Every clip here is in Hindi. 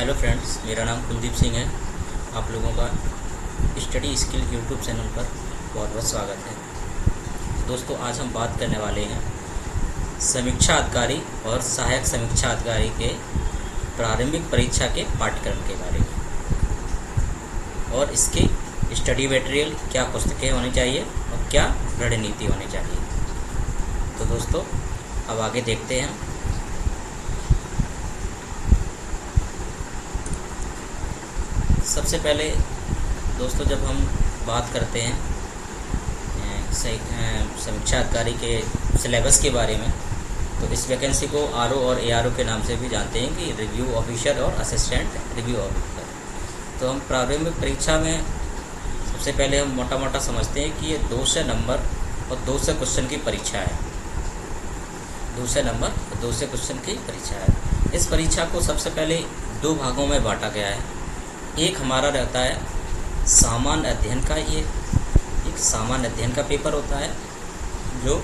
हेलो फ्रेंड्स, मेरा नाम कुलदीप सिंह है। आप लोगों का स्टडी स्किल यूट्यूब चैनल पर बहुत बहुत स्वागत है। दोस्तों, आज हम बात करने वाले हैं समीक्षा अधिकारी और सहायक समीक्षा अधिकारी के प्रारंभिक परीक्षा के पाठ्यक्रम के बारे में और इसके स्टडी मटेरियल, क्या पुस्तकें होनी चाहिए और क्या रणनीति होनी चाहिए। तो दोस्तों, अब आगे देखते हैं। सबसे पहले दोस्तों, जब हम बात करते हैं समीक्षा अधिकारी के सिलेबस के बारे में, तो इस वैकेंसी को आरओ और एआरओ के नाम से भी जानते हैं कि रिव्यू ऑफिसर और असिस्टेंट रिव्यू ऑफिसर। तो हम प्रारंभिक परीक्षा में सबसे पहले हम मोटा मोटा समझते हैं कि ये 200 नंबर और 200 क्वेश्चन की परीक्षा है। 200 नंबर और 200 क्वेश्चन की परीक्षा है। इस परीक्षा को सबसे पहले दो भागों में बांटा गया है। एक हमारा रहता है सामान्य अध्ययन का, ये एक सामान्य अध्ययन का पेपर होता है जो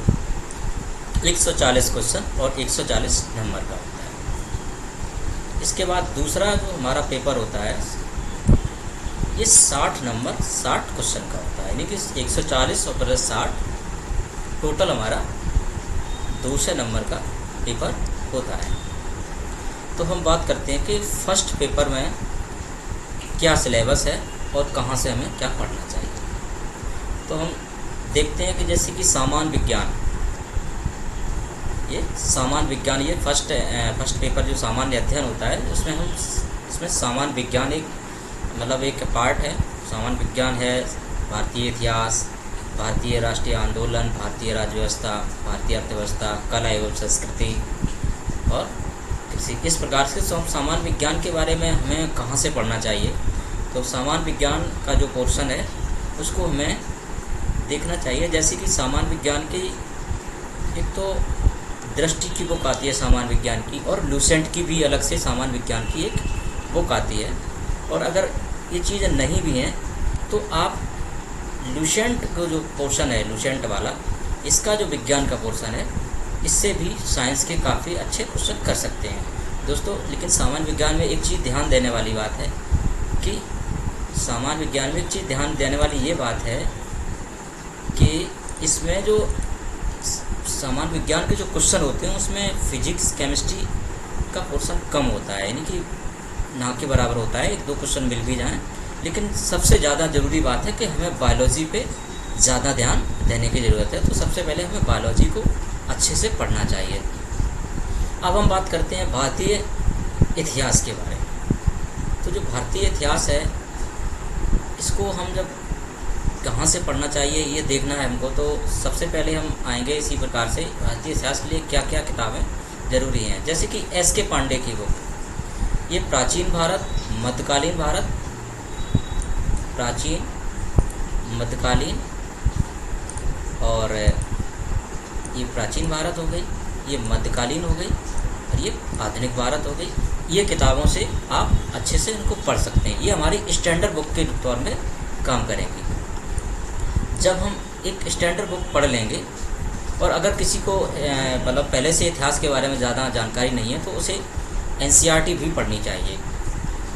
140 क्वेश्चन और 140 नंबर का होता है। इसके बाद दूसरा जो हमारा पेपर होता है ये 60 नंबर 60 क्वेश्चन का होता है, यानी कि 140 और प्लस 60 टोटल हमारा 200 नंबर का पेपर होता है। तो हम बात करते हैं कि फर्स्ट पेपर में क्या सिलेबस है और कहाँ से हमें क्या पढ़ना चाहिए। तो हम देखते हैं कि जैसे कि सामान्य विज्ञान, ये फर्स्ट पेपर जो सामान्य अध्ययन होता है, इसमें सामान्य विज्ञान एक पार्ट है। सामान्य विज्ञान है भारतीय इतिहास, भारतीय राष्ट्रीय आंदोलन, भारतीय राज्य व्यवस्था, भारतीय अर्थव्यवस्था, कला एवं संस्कृति और इस प्रकार से सामान्य विज्ञान के बारे में हमें कहाँ से पढ़ना चाहिए। तो सामान्य विज्ञान का जो पोर्शन है उसको हमें देखना चाहिए। जैसे कि सामान्य विज्ञान की एक तो दृष्टि की बुक आती है सामान्य विज्ञान की, और लूसेंट की भी अलग से सामान्य विज्ञान की एक बुक आती है। और अगर ये चीज़ें नहीं भी हैं तो आप लूसेंट को जो पोर्शन है, लूसेंट वाला, इसका जो विज्ञान का पोर्शन है, इससे भी साइंस के काफ़ी अच्छे क्वेश्चन कर सकते हैं दोस्तों। लेकिन सामान्य विज्ञान में एक चीज़ ध्यान देने वाली बात है कि सामान्य विज्ञान में एक चीज़ ध्यान देने वाली ये बात है कि इसमें जो सामान्य विज्ञान के जो क्वेश्चन होते हैं उसमें फिजिक्स केमिस्ट्री का पोर्शन कम होता है, यानी कि ना के बराबर होता है। 1-2 क्वेश्चन मिल भी जाएँ, लेकिन सबसे ज़्यादा ज़रूरी बात है कि हमें बायोलॉजी पे ज़्यादा ध्यान देने की ज़रूरत है। तो सबसे पहले हमें बायोलॉजी को अच्छे से पढ़ना चाहिए। अब हम बात करते हैं भारतीय इतिहास के बारे में। तो जो भारतीय इतिहास है, इसको हम जब कहाँ से पढ़ना चाहिए ये देखना है हमको। तो सबसे पहले हम आएंगे इसी प्रकार से, भारतीय इतिहास के लिए क्या क्या किताबें ज़रूरी हैं। जैसे कि एस.के. पांडे की बुक, ये प्राचीन भारत, मध्यकालीन भारत, प्राचीन, मध्यकालीन और ये प्राचीन भारत हो गई, ये मध्यकालीन हो गई और ये आधुनिक भारत हो गई। ये किताबों से आप अच्छे से इनको पढ़ सकते हैं। ये हमारी स्टैंडर्ड बुक के तौर में काम करेंगी। जब हम एक स्टैंडर्ड बुक पढ़ लेंगे और अगर किसी को मतलब पहले से इतिहास के बारे में ज़्यादा जानकारी नहीं है तो उसे एनसीईआरटी भी पढ़नी चाहिए।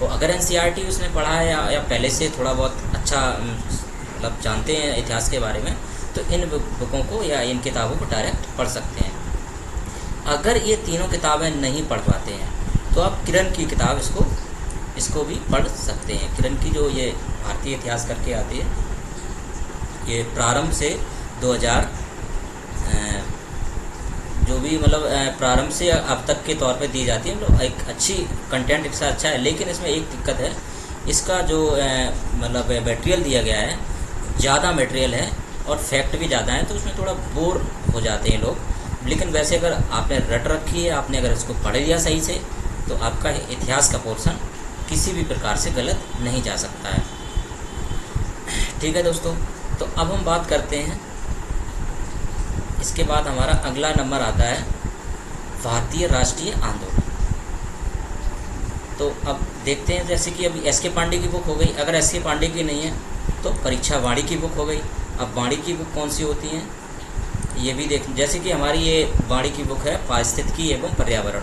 तो अगर एनसीईआरटी उसने पढ़ा है या पहले से थोड़ा बहुत अच्छा मतलब जानते हैं इतिहास के बारे में, तो इन बुकों को या इन किताबों को डायरेक्ट पढ़ सकते हैं। अगर ये तीनों किताबें नहीं पढ़ पाते हैं तो आप किरण की किताब इसको भी पढ़ सकते हैं। किरण की जो ये भारतीय इतिहास करके आती है, ये प्रारंभ से 2000 जो भी मतलब प्रारंभ से अब तक के तौर पे दी जाती है। मतलब एक अच्छी कंटेंट इसका अच्छा है, लेकिन इसमें एक दिक्कत है, इसका जो मतलब मटेरियल दिया गया है, ज़्यादा मटेरियल है और फैक्ट भी ज़्यादा है, तो उसमें थोड़ा बोर हो जाते हैं लोग। लेकिन वैसे अगर आपने रट रखी है, आपने अगर इसको पढ़ लिया सही से, तो आपका इतिहास का पोर्शन किसी भी प्रकार से गलत नहीं जा सकता है। ठीक है दोस्तों, तो अब हम बात करते हैं, इसके बाद हमारा अगला नंबर आता है भारतीय राष्ट्रीय आंदोलन। तो अब देखते हैं, जैसे कि अभी एस.के. पांडे की बुक हो गई। अगर एस.के. पांडे की नहीं है तो परीक्षा वाणी की बुक हो गई। अब वाणी की बुक कौन सी होती हैं ये भी देख, जैसे कि हमारी ये वाणी की बुक है पारिस्थितिकी एवं पर्यावरण,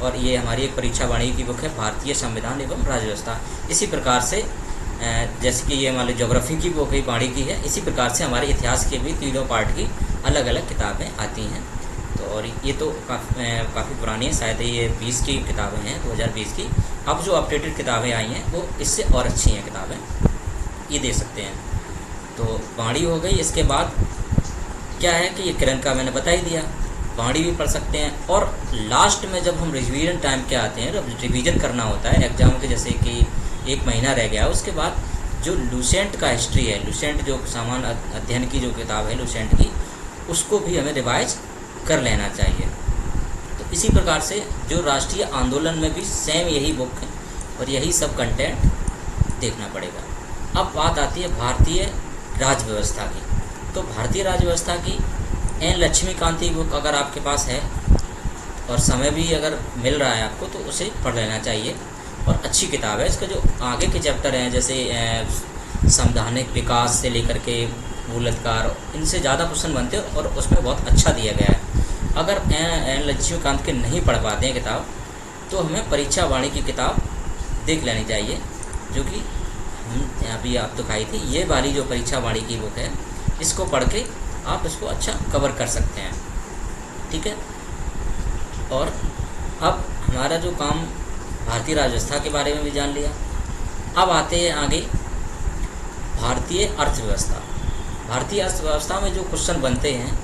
और ये हमारी एक परीक्षा वाणिज्य की बुक है, भारतीय संविधान एवं राज्य व्यवस्था। इसी प्रकार से जैसे कि ये मान लो ज्योग्राफी की बुक है, वाणिज्य की है, इसी प्रकार से हमारे इतिहास के भी तीनों पार्ट की अलग अलग किताबें आती हैं। तो और ये तो काफ़ी पुरानी है, शायद ये 20 की किताबें हैं, 2020 की। अब जो अपडेटेड किताबें आई हैं वो इससे और अच्छी हैं किताबें, ये दे सकते हैं। तो वाणी हो गई। इसके बाद क्या है कि ये किरण का मैंने बता ही दिया, वाणी भी पढ़ सकते हैं। और लास्ट में जब हम रिवीजन टाइम के आते हैं, जब रिवीजन करना होता है एग्जाम के, जैसे कि 1 महीना रह गया, उसके बाद जो लुसेंट का हिस्ट्री है, लुसेंट जो सामान्य अध्ययन की जो किताब है लुसेंट की, उसको भी हमें रिवाइज कर लेना चाहिए। तो इसी प्रकार से जो राष्ट्रीय आंदोलन में भी सेम यही बुक है और यही सब कंटेंट देखना पड़ेगा। अब बात आती है भारतीय राज्य व्यवस्था की। तो भारतीय राज्य व्यवस्था की एन लक्ष्मीकांत की बुक अगर आपके पास है और समय भी अगर मिल रहा है आपको, तो उसे पढ़ लेना चाहिए और अच्छी किताब है। इसका जो आगे के चैप्टर हैं, जैसे संवैधानिक विकास से लेकर के मूल अधिकार, इनसे ज़्यादा क्वेश्चन बनते हैं और उसमें बहुत अच्छा दिया गया है। अगर एन लक्ष्मीकांत के नहीं पढ़ पाते हैं किताब, तो हमें परीक्षा वाणी की किताब देख लेनी चाहिए, जो कि हम अभी आप दिखाई थी, ये वाली जो परीक्षा वाणी की बुक है, इसको पढ़ के आप इसको अच्छा कवर कर सकते हैं। ठीक है। और अब हमारा जो काम भारतीय राज्य व्यवस्था के बारे में भी जान लिया। अब आते हैं आगे भारतीय अर्थव्यवस्था। भारतीय अर्थव्यवस्था में जो क्वेश्चन बनते हैं,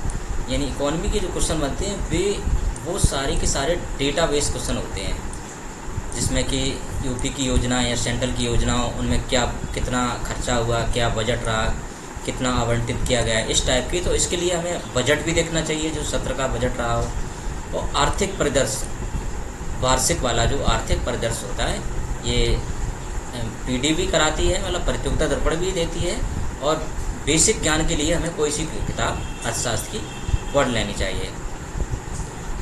यानी इकोनॉमी के जो क्वेश्चन बनते हैं, वो सारे के सारे डेटाबेस क्वेश्चन होते हैं, जिसमें कि यूपी की योजना या सेंट्रल की योजना, उनमें क्या कितना खर्चा हुआ, क्या बजट रहा, कितना आवंटित किया गया, इस टाइप की। तो इसके लिए हमें बजट भी देखना चाहिए, जो सत्र का बजट रहा हो, और आर्थिक परिदृश्य, वार्षिक वाला जो आर्थिक परिदृश्य होता है, ये पीडी भी कराती है, मतलब प्रतियोगिता दर्पण भी देती है। और बेसिक ज्ञान के लिए हमें कोई सी किताब अर्थशास्त्र की पढ़ लेनी चाहिए।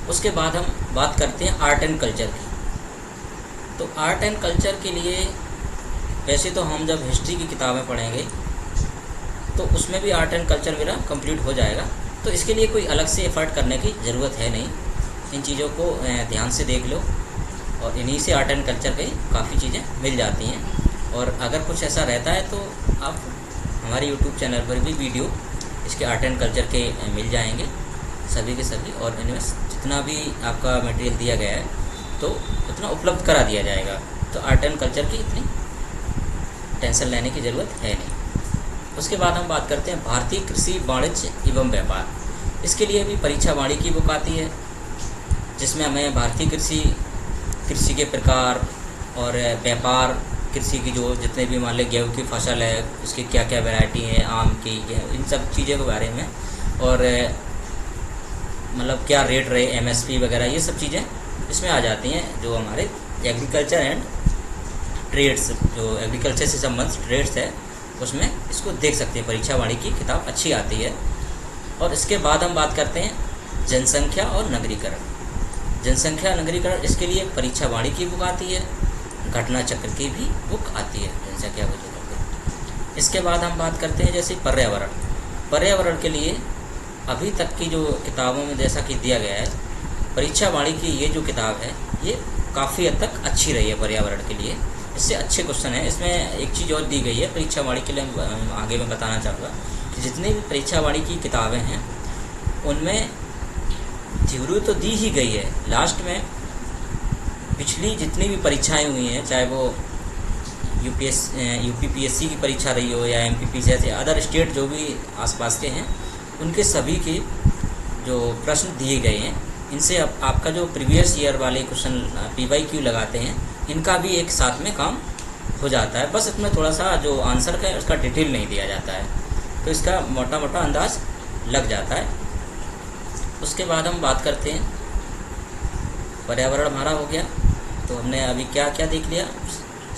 उसके बाद हम बात करते हैं आर्ट एंड कल्चर की। तो आर्ट एंड कल्चर के लिए वैसे तो हम जब हिस्ट्री की किताबें पढ़ेंगे तो उसमें भी आर्ट एंड कल्चर मेरा कंप्लीट हो जाएगा, तो इसके लिए कोई अलग से एफर्ट करने की ज़रूरत है नहीं। इन चीज़ों को ध्यान से देख लो और इन्हीं से आर्ट एंड कल्चर पे काफ़ी चीज़ें मिल जाती हैं। और अगर कुछ ऐसा रहता है तो आप हमारे यूट्यूब चैनल पर भी वीडियो इसके आर्ट एंड कल्चर के मिल जाएंगे सभी के सभी, और इनमें जितना भी आपका मटेरियल दिया गया है तो उतना उपलब्ध करा दिया जाएगा। तो आर्ट एंड कल्चर की इतनी टेंशन लेने की ज़रूरत है नहीं। उसके बाद हम बात करते हैं भारतीय कृषि वाणिज्य एवं व्यापार। इसके लिए भी परीक्षा वाणी की बुक आती है, जिसमें हमें भारतीय कृषि के प्रकार और व्यापार, कृषि की जो जितने भी मान लें गेहूँ की फसल है, उसकी क्या क्या वैरायटी है, आम की, इन सब चीज़ों के बारे में, और मतलब क्या रेट रहे, एमएसपी वगैरह, ये सब चीज़ें इसमें आ जाती हैं। जो हमारे एग्रीकल्चर एंड ट्रेड्स, जो एग्रीकल्चर से संबंधित ट्रेड्स है, उसमें इसको देख सकते हैं। परीक्षा वाणी की किताब अच्छी आती है। और इसके बाद हम बात करते हैं जनसंख्या और नगरीकरण। जनसंख्या नगरीकरण, इसके लिए परीक्षा वाणी की बुक आती है, घटना चक्र की भी बुक आती है जनसंख्या को लेकर। इसके बाद हम बात करते हैं जैसे पर्यावरण। पर्यावरण के लिए अभी तक की जो किताबों में जैसा कि दिया गया है, परीक्षा वाणी की ये जो किताब है ये काफ़ी हद तक अच्छी रही है पर्यावरण के लिए। इससे अच्छे क्वेश्चन है। इसमें एक चीज़ और दी गई है परीक्षा वाणी के लिए, आगे मैं बताना चाहूँगा कि जितनी भी परीक्षा वाणी की किताबें हैं उनमें थ्योरी तो दी ही गई है, लास्ट में पिछली जितनी भी परीक्षाएं हुई हैं, चाहे वो यूपीपीएससी की परीक्षा रही हो या एमपीपीसी, जैसे अदर स्टेट जो भी आसपास के हैं, उनके सभी के जो प्रश्न दिए गए हैं, इनसे आपका जो प्रीवियस ईयर वाले क्वेश्चन PYQ लगाते हैं, इनका भी एक साथ में काम हो जाता है। बस इसमें थोड़ा सा जो आंसर का है उसका डिटेल नहीं दिया जाता है, तो इसका मोटा मोटा अंदाज लग जाता है। उसके बाद हम बात करते हैं, पर्यावरण हमारा हो गया, तो हमने अभी क्या क्या देख लिया,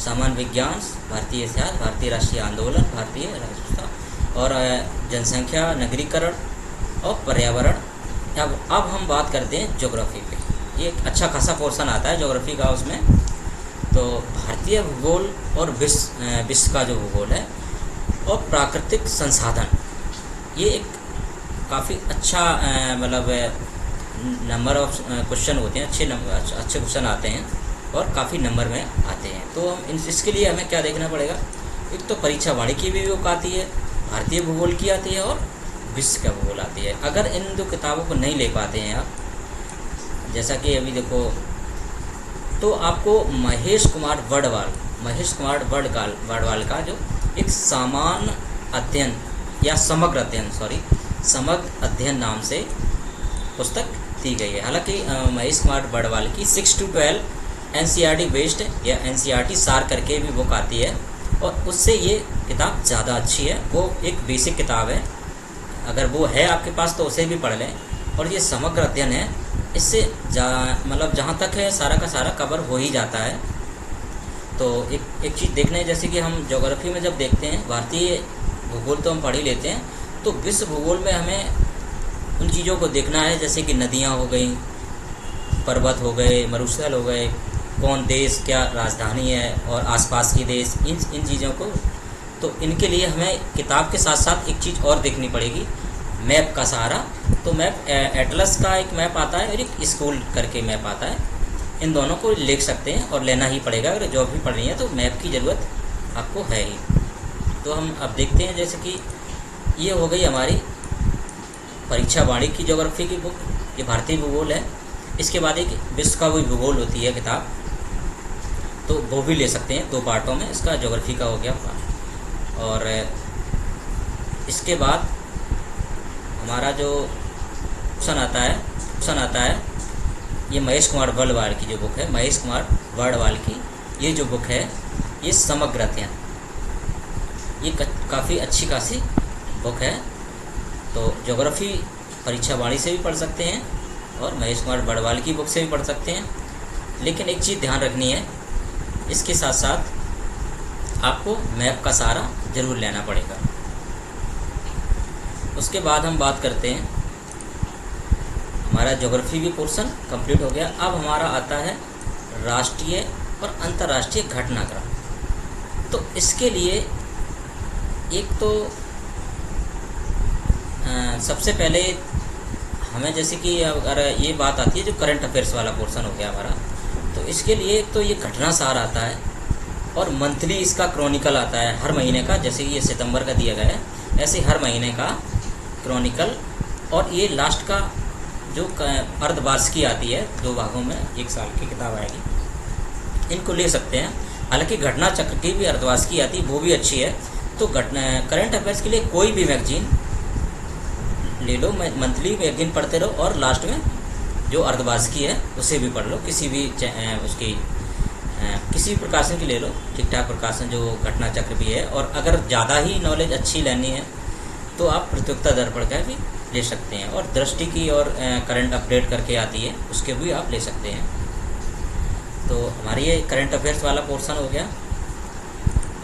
सामान्य विज्ञान, भारतीय इतिहास, भारतीय राष्ट्रीय आंदोलन, भारतीय राजव्यवस्था और जनसंख्या, नगरीकरण और पर्यावरण। अब हम बात करते हैं ज्योग्राफी पे। ये एक अच्छा खासा पोर्शन आता है ज्योग्राफी का उसमें। तो भारतीय भूगोल और विश्व का जो भूगोल है और प्राकृतिक संसाधन, ये एक काफ़ी अच्छा मतलब नंबर ऑफ क्वेश्चन होते हैं, अच्छे क्वेश्चन आते हैं और काफ़ी नंबर में आते हैं। तो हम इसके लिए हमें क्या देखना पड़ेगा, एक तो परीक्षा वाणिज्य की भी बुक आती है, भारतीय भूगोल की आती है और विश्व का भूगोल आती है। अगर इन दो किताबों को नहीं ले पाते हैं आप, जैसा कि अभी देखो, तो आपको महेश कुमार वडवाल का जो एक सामान्य अध्ययन या समग्र अध्ययन नाम से पुस्तक दी गई है। हालांकि महेश कुमार वडवाल की 6 to 12 एनसीईआरटी बेस्ड या एनसीईआरटी सार करके भी बुक आती है, और उससे ये किताब ज़्यादा अच्छी है। वो एक बेसिक किताब है, अगर वो है आपके पास तो उसे भी पढ़ लें। और ये समग्र अध्ययन है, इससे मतलब जहाँ तक है सारा का सारा कवर हो ही जाता है। तो एक चीज़ देखने, जैसे कि हम ज्योग्राफी में जब देखते हैं, भारतीय भूगोल तो हम पढ़ ही लेते हैं, तो विश्व भूगोल में हमें उन चीज़ों को देखना है, जैसे कि नदियाँ हो गई, पर्वत हो गए, मरुस्थल हो गए, कौन देश क्या राजधानी है और आसपास के देश, इन चीज़ों को, तो इनके लिए हमें किताब के साथ साथ एक चीज़ और देखनी पड़ेगी, मैप का सहारा। तो मैप एटलस का एक मैप आता है और एक स्कूल करके मैप आता है, इन दोनों को लिख सकते हैं और लेना ही पड़ेगा। अगर जॉब भी पढ़ रही है तो मैप की ज़रूरत आपको है ही। तो हम अब देखते हैं, जैसे कि ये हो गई हमारी परीक्षा वाणिज्य की ज्योग्राफी की बुक, ये भारतीय भूगोल है। इसके बाद एक विश्व का भी भूगोल होती है किताब, तो वो भी ले सकते हैं 2 पार्टों में, इसका ज्योग्राफी का हो गया पार्ट। और इसके बाद हमारा जो क्वेश्चन आता है ये महेश कुमार वडवाल की जो बुक है, महेश कुमार वडवाल की ये जो बुक है, ये समग्र अध्ययन, ये काफ़ी अच्छी खासी बुक है। तो ज्योग्राफी परीक्षा वाणिज्य से भी पढ़ सकते हैं और महेश कुमार वडवाल की बुक से भी पढ़ सकते हैं। लेकिन एक चीज़ ध्यान रखनी है, इसके साथ साथ आपको मैप का सहारा ज़रूर लेना पड़ेगा। उसके बाद हम बात करते हैं, हमारा ज्योग्राफी भी पोर्शन कंप्लीट हो गया। अब हमारा आता है राष्ट्रीय और अंतर्राष्ट्रीय घटनाक्रम। तो इसके लिए एक तो सबसे पहले हमें, जैसे कि अगर ये बात आती है जो करंट अफेयर्स वाला पोर्शन हो गया हमारा, तो इसके लिए एक तो ये घटना सार आता है और मंथली इसका क्रॉनिकल आता है हर महीने का, जैसे कि ये सितंबर का दिया गया है, ऐसे हर महीने का क्रॉनिकल। और ये लास्ट का जो अर्धवार्षिकी आती है 2 भागों में, 1 साल की किताब आएगी, इनको ले सकते हैं। हालांकि घटना चक्र की भी अर्धवार्षिकी आती है, वो भी अच्छी है। तो करंट अफेयर्स के लिए कोई भी मैगजीन ले लो, मंथली मैगजीन पढ़ते रहो, और लास्ट में जो अर्धवार्षिकी है उसे भी पढ़ लो, किसी भी उसकी किसी भी प्रकाशन की ले लो, ठीक ठाक प्रकाशन जो घटना चक्र भी है। और अगर ज़्यादा ही नॉलेज अच्छी लेनी है तो आप प्रतियोगिता दर्पण का भी ले सकते हैं, और दृष्टि की और करंट अपडेट करके आती है, उसके भी आप ले सकते हैं। तो हमारी ये करंट अफेयर्स वाला पोर्शन हो गया।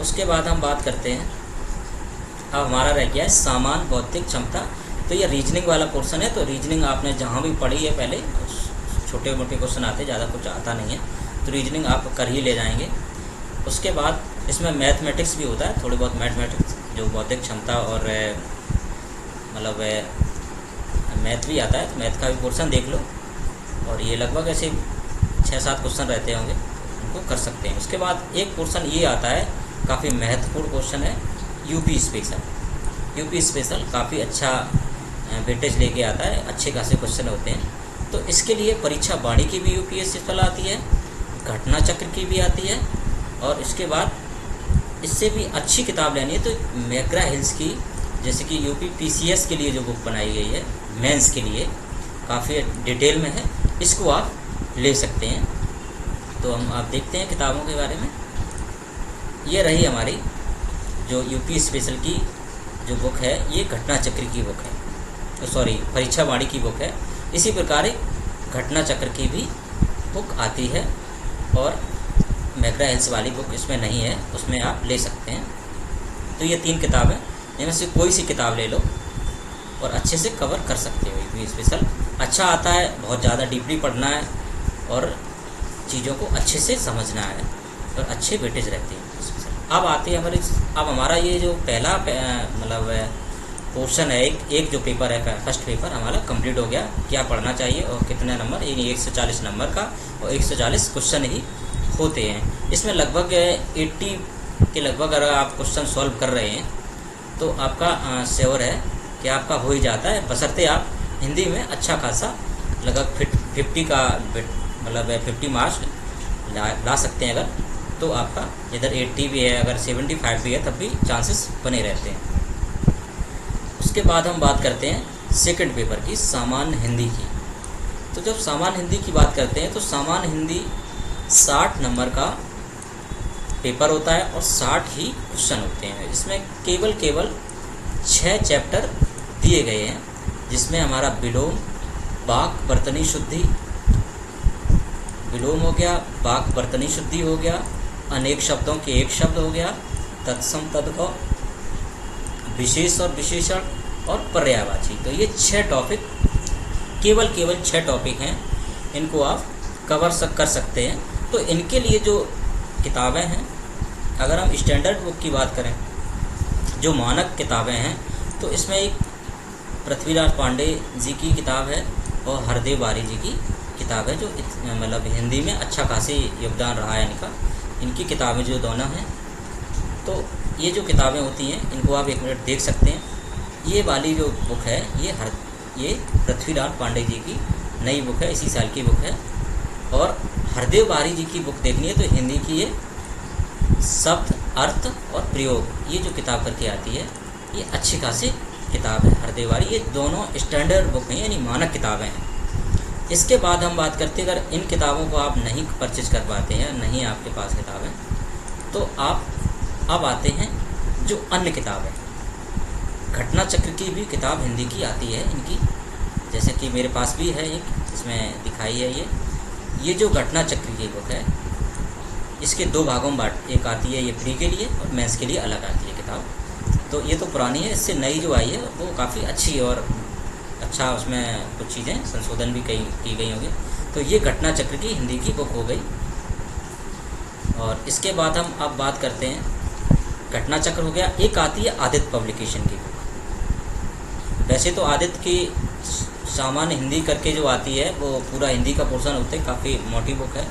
उसके बाद हम बात करते हैं, अब हमारा रह गया है सामान्य बौद्धिक क्षमता। तो ये रीजनिंग वाला पोर्शन है। तो रीजनिंग आपने जहाँ भी पढ़ी है पहले, छोटे मोटे क्वेश्चन आते, ज़्यादा कुछ आता नहीं है, तो रीजनिंग आप कर ही ले जाएंगे। उसके बाद इसमें मैथमेटिक्स भी होता है, थोड़ी बहुत मैथमेटिक्स जो बौद्धिक क्षमता और मतलब मैथ भी आता है, तो मैथ का भी पोर्शन देख लो। और ये लगभग ऐसे 6-7 क्वेश्चन रहते होंगे, उनको कर सकते हैं। उसके बाद एक पोर्शन ये आता है, काफ़ी महत्वपूर्ण क्वेश्चन है, यूपी स्पेशल काफ़ी अच्छा वेटेज लेके आता है, अच्छे खासे क्वेश्चन होते हैं। तो इसके लिए परीक्षा वाणिज्य की भी यूपी स्पेशल आती है, घटना चक्र की भी आती है, और इसके बाद इससे भी अच्छी किताब लेनी है तो मैकग्रा हिल्स की, जैसे कि यूपी पीसीएस के लिए जो बुक बनाई गई है, मेंस के लिए काफ़ी डिटेल में है, इसको आप ले सकते हैं। तो हम आप देखते हैं किताबों के बारे में। ये रही हमारी जो यूपी स्पेशल की जो बुक है, ये घटना चक्र की बुक है, तो सॉरी परीक्षा वाणिज्य की बुक है। इसी प्रकार एक घटना चक्र की भी बुक आती है, और मैकग्रा हिल्स वाली बुक इसमें नहीं है, उसमें आप ले सकते हैं। तो ये 3 किताबें, इनमें से कोई सी किताब ले लो और अच्छे से कवर कर सकते हो। यूपी स्पेशल अच्छा आता है, बहुत ज़्यादा डीपली पढ़ना है और चीज़ों को अच्छे से समझना है, और अच्छे वेटेज रहते हैं। अब आते हैं अब हमारा ये जो पहला मतलब पोर्शन है, एक जो पेपर है फर्स्ट पेपर हमारा कंप्लीट हो गया। क्या पढ़ना चाहिए और कितने नंबर, यानी 140 नंबर का और 140 क्वेश्चन ही होते हैं। इसमें लगभग 80 के लगभग अगर आप क्वेश्चन सॉल्व कर रहे हैं तो आपका श्योर है कि आपका हो ही जाता है, बशर्ते आप हिंदी में अच्छा खासा लगभग 50 का मतलब 50 मार्क्स ला सकते हैं। अगर तो आपका इधर 80 भी है, अगर 75 भी है, तब भी चांसेस बने रहते हैं। उसके बाद हम बात करते हैं सेकंड पेपर की, सामान्य हिंदी की। तो जब सामान्य हिंदी की बात करते हैं तो सामान्य हिंदी 60 नंबर का पेपर होता है और 60 ही क्वेश्चन होते हैं। इसमें केवल 6 चैप्टर दिए गए हैं, जिसमें हमारा विलोम, वाक, बर्तनी शुद्धि, विलोम हो गया, वाक बर्तनी शुद्धि हो गया, अनेक शब्दों के एक शब्द हो गया, तत्सम तद्भव, विशेष और विशेषण और पर्यायवाची। तो ये 6 टॉपिक, केवल 6 टॉपिक हैं, इनको आप कवर कर सकते हैं। तो इनके लिए जो किताबें हैं, अगर हम स्टैंडर्ड बुक की बात करें, जो मानक किताबें हैं, तो इसमें एक पृथ्वीराज पांडे जी की किताब है और हरदेव बारी जी की किताब है, जो मतलब हिंदी में अच्छा खासी योगदान रहा है इनका। इनकी किताबें जो दोनों हैं, तो ये जो किताबें होती हैं इनको आप एक मिनट देख सकते हैं। ये वाली जो बुक है ये पृथ्वीराज पांडे जी की नई बुक है, इसी साल की बुक है। और हरदेव बारी जी की बुक देखनी है तो हिंदी की ये शब्द, अर्थ और प्रयोग, ये जो किताब करके आती है, ये अच्छी खासी किताब है हरदेव बारी। ये दोनों स्टैंडर्ड बुक हैं, यानी मानक किताबें हैं। इसके बाद हम बात करते हैं, अगर इन किताबों को आप नहीं परचेज कर पाते हैं, नहीं आपके पास किताबें, तो आप अब आते हैं जो अन्य किताबें। घटना चक्र की भी किताब हिंदी की आती है इनकी, जैसे कि मेरे पास भी है एक, इसमें दिखाई है ये जो घटना चक्र की बुक है, इसके 2 भागों में एक आती है ये प्री के लिए और मेंस के लिए अलग आती है किताब। तो ये तो पुरानी है, इससे नई जो आई है वो काफ़ी अच्छी है और अच्छा, उसमें कुछ चीज़ें संशोधन भी की गई होंगी। तो ये घटना चक्र की हिंदी की बुक हो गई। और इसके बाद हम अब बात करते हैं, घटना चक्र हो गया, एक आती है आदित्य पब्लिकेशन की बुक। वैसे तो आदित्य की सामान्य हिंदी करके जो आती है वो पूरा हिंदी का पोर्शन होता है, काफ़ी मोटी बुक है,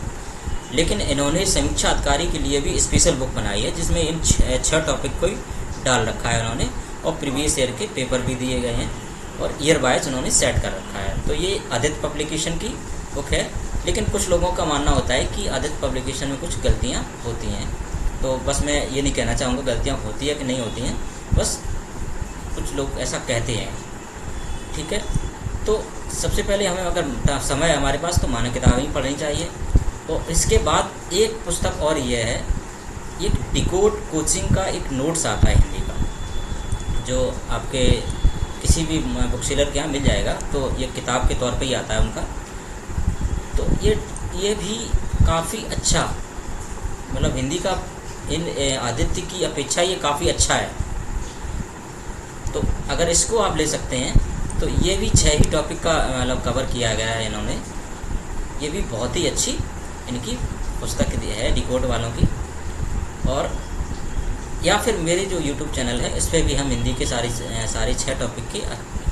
लेकिन इन्होंने समीक्षा अधिकारी के लिए भी स्पेशल बुक बनाई है, जिसमें इन 6 टॉपिक को ही डाल रखा है उन्होंने, और प्रीवियस ईयर के पेपर भी दिए गए हैं और ईयर वाइज उन्होंने सेट कर रखा है। तो ये आदित्य पब्लिकेशन की बुक है, लेकिन कुछ लोगों का मानना होता है कि आदित्य पब्लिकेशन में कुछ गलतियाँ होती हैं। तो बस मैं ये नहीं कहना चाहूँगा गलतियाँ होती है कि नहीं होती हैं, बस कुछ लोग ऐसा कहते हैं, ठीक है। तो सबसे पहले हमें अगर समय है हमारे पास तो मानक किताबें ही पढ़नी चाहिए। और इसके बाद एक पुस्तक और ये है, एक डिकोड कोचिंग का एक नोट्स आता है हिंदी का, जो आपके किसी भी बुक सेलर के यहाँ मिल जाएगा। तो ये किताब के तौर पे ही आता है उनका। तो ये भी काफ़ी अच्छा, मतलब हिंदी का इन आदित्य की अपेक्षा ये काफ़ी अच्छा है। तो अगर इसको आप ले सकते हैं तो ये भी 6 ही टॉपिक का मतलब कवर किया गया है इन्होंने। ये भी बहुत ही अच्छी इनकी पुस्तक है डिकोड वालों की। और या फिर मेरे जो YouTube चैनल है इस पर भी हम हिंदी के सारे 6 टॉपिक के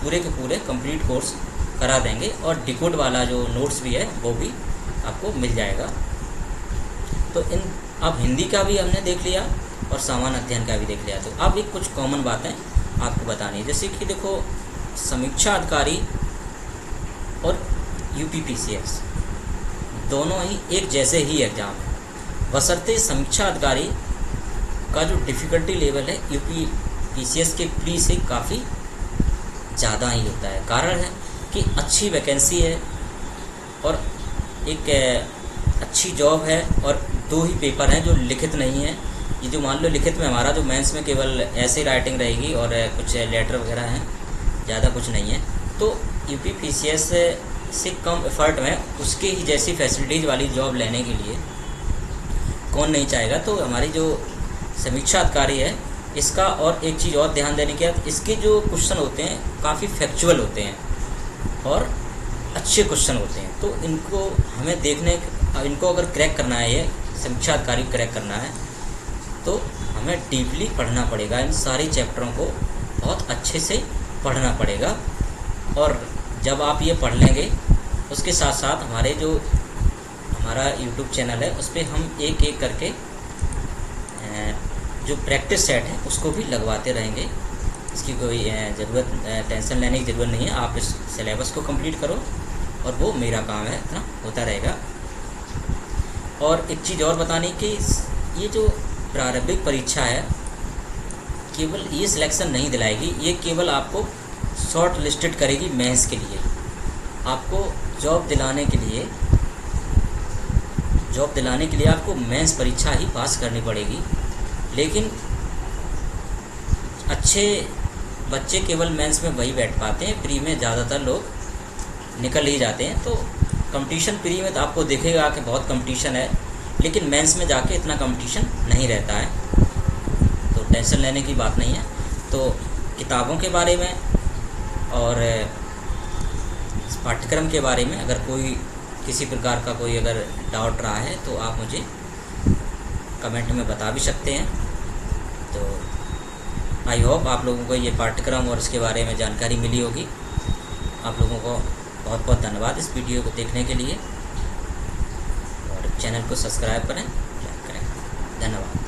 पूरे कंप्लीट कोर्स करा देंगे, और डिकोड वाला जो नोट्स भी है वो भी आपको मिल जाएगा। तो अब हिंदी का भी हमने देख लिया और सामान्य अध्ययन का भी देख लिया। तो अब एक कुछ कॉमन बातें आपको बतानी है, जैसे कि देखो, समीक्षा अधिकारी और UPPCS दोनों ही एक जैसे ही एग्ज़ाम है, बशर्ते समीक्षा अधिकारी का जो डिफ़िकल्टी लेवल है UPPCS के प्री से काफ़ी ज़्यादा ही होता है। कारण है कि अच्छी वैकेंसी है और एक अच्छी जॉब है, और 2 ही पेपर हैं जो लिखित नहीं है। ये जो मान लो लिखित में हमारा जो मेंस में केवल ऐसे राइटिंग रहेगी और कुछ लेटर वगैरह हैं, ज़्यादा कुछ नहीं है। तो UPPCS से कम एफर्ट में उसके ही जैसी फैसिलिटीज़ वाली जॉब लेने के लिए कौन नहीं चाहेगा। तो हमारी जो समीक्षा अधिकारी है इसका, और एक चीज़ और ध्यान देने की बात, इसके जो क्वेश्चन होते हैं काफ़ी फैक्चुअल होते हैं और अच्छे क्वेश्चन होते हैं। तो इनको हमें इनको अगर क्रैक करना है, ये समीक्षा अधिकारी क्रैक करना है, तो हमें डीपली पढ़ना पड़ेगा। इन सारे चैप्टरों को बहुत अच्छे से पढ़ना पड़ेगा। और जब आप ये पढ़ लेंगे उसके साथ साथ हमारा यूट्यूब चैनल है उस पर हम एक एक करके जो प्रैक्टिस सेट है उसको भी लगवाते रहेंगे। इसकी कोई टेंशन लेने की ज़रूरत नहीं है। आप इस सिलेबस को कंप्लीट करो और वो मेरा काम है, इतना होता रहेगा। और एक चीज़ और बताने की, ये जो प्रारंभिक परीक्षा है केवल ये सिलेक्शन नहीं दिलाएगी, ये केवल आपको शॉर्ट लिस्टेड करेगी मेंस के लिए। आपको जॉब दिलाने के लिए आपको मेंस परीक्षा ही पास करनी पड़ेगी। लेकिन अच्छे बच्चे केवल मेंस में वही बैठ पाते हैं, प्री में ज़्यादातर लोग निकल ही जाते हैं। तो कंपटीशन प्री में तो आपको दिखेगा कि बहुत कंपटीशन है, लेकिन मेंस में जाके इतना कंपटीशन नहीं रहता है, तो टेंशन लेने की बात नहीं है। तो किताबों के बारे में और इस पाठ्यक्रम के बारे में अगर कोई किसी प्रकार का कोई अगर डाउट रहा है तो आप मुझे कमेंट में बता भी सकते हैं। तो आई होप आप लोगों को ये पाठ्यक्रम और इसके बारे में जानकारी मिली होगी। आप लोगों को बहुत बहुत धन्यवाद इस वीडियो को देखने के लिए, और चैनल को सब्सक्राइब करें, लाइक करें। धन्यवाद।